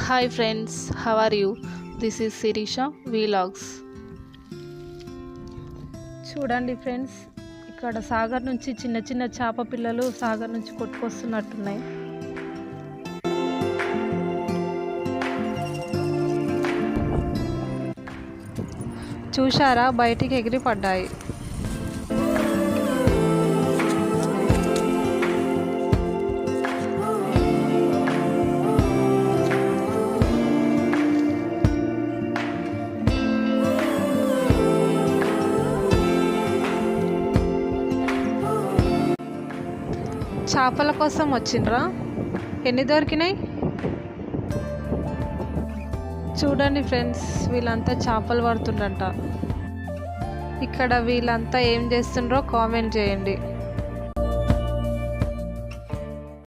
Hi friends, how are you? This is Shirisha vlogs. చూడండి friends, ఇక్కడ సాగర్ నుంచి చిన్న చిన్న చేప పిల్లలు సాగర్ నుంచి కొట్టుకొస్తున్నట్టున్నాయి. చూశారా, బయటికి ఎగిరి పడ్డాయి. చేపల కోసం వచ్చిండ్రా? ఎన్ని దొరికినాయి చూడండి ఫ్రెండ్స్, వీళ్ళంతా చేపలు పడుతుండంట. ఇక్కడ వీళ్ళంతా ఏం చేస్తుండ్రో కామెంట్ చేయండి.